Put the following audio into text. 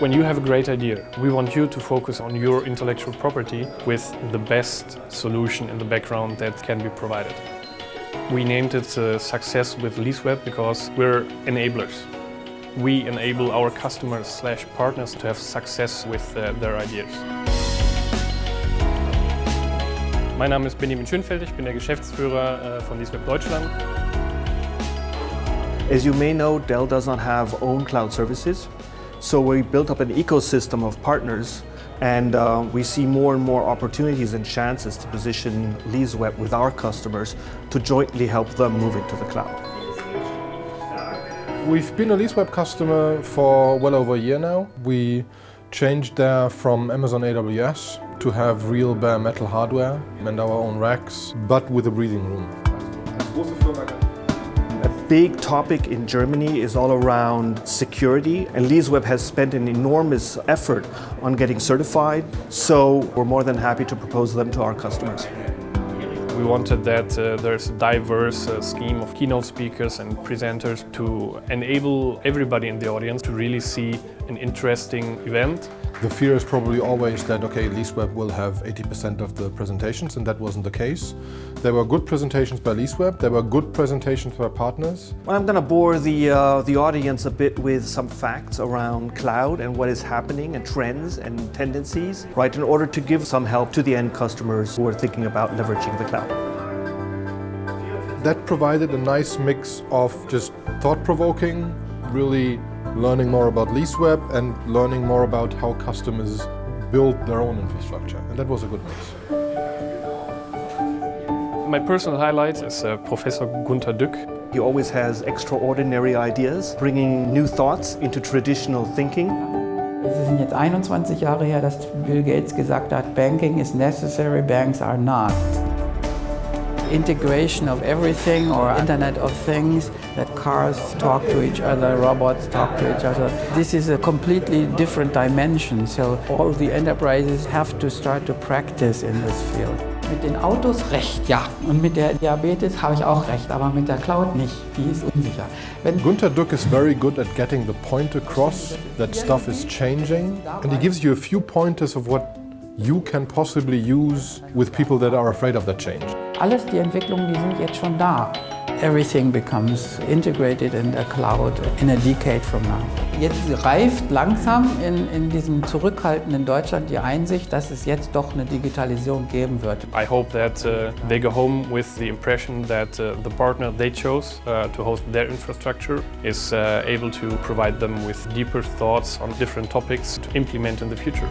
When you have a great idea, we want you to focus on your intellectual property with the best solution in the background that can be provided. We named it Success with LeaseWeb because we're enablers. We enable our customers/partners to have success with their ideas. Mein Name ist Benjamin Schönfeld, ich bin der Geschäftsführer von LeaseWeb Deutschland. As you may know, Dell does not have own cloud services, so we built up an ecosystem of partners, and we see more and more opportunities and chances to position LeaseWeb with our customers to jointly help them move into the cloud. We've been a LeaseWeb customer for well over a year now. We changed there from Amazon AWS to have real bare metal hardware and our own racks, but with a breathing room. A big topic in Germany is all around security, and LeaseWeb has spent an enormous effort on getting certified, so we're more than happy to propose them to our customers. We wanted that there's a diverse scheme of keynote speakers and presenters to enable everybody in the audience to really see an interesting event. The fear is probably always that, okay, LeaseWeb will have 80% of the presentations, and that wasn't the case. There were good presentations by LeaseWeb, there were good presentations by partners. Well, I'm going to bore the audience a bit with some facts around cloud and what is happening and trends and tendencies, right, in order to give some help to the end customers who are thinking about leveraging the cloud. That provided a nice mix of just thought-provoking, really learning more about LeaseWeb and learning more about how customers build their own infrastructure, and that was a good mix. My personal highlight is Professor Gunter Dück. He always has extraordinary ideas, bringing new thoughts into traditional thinking. Es sind jetzt 21 Jahre her, dass Bill Gates gesagt hat, Banking is necessary, banks are not. Integration of everything, or Internet of Things, that cars talk to each other, robots talk to each other. This is a completely different dimension, so all the enterprises have to start to practice in this field. Mit den Autos recht, ja. Und mit der Diabetes habe ich auch recht, aber mit der Cloud nicht. Die ist unsicher. Gunter Dück is very good at getting the point across that stuff is changing, and he gives you a few pointers of what you can possibly use with people that are afraid of that change. Alles die Entwicklungen, die sind jetzt schon da. Everything becomes integrated in the cloud in a decade from now. Jetzt reift langsam in diesem zurückhaltenden Deutschland die Einsicht, dass es jetzt doch eine Digitalisierung geben wird. I hope that they go home with the impression that the partner they chose to host their infrastructure is able to provide them with deeper thoughts on different topics to implement in the future.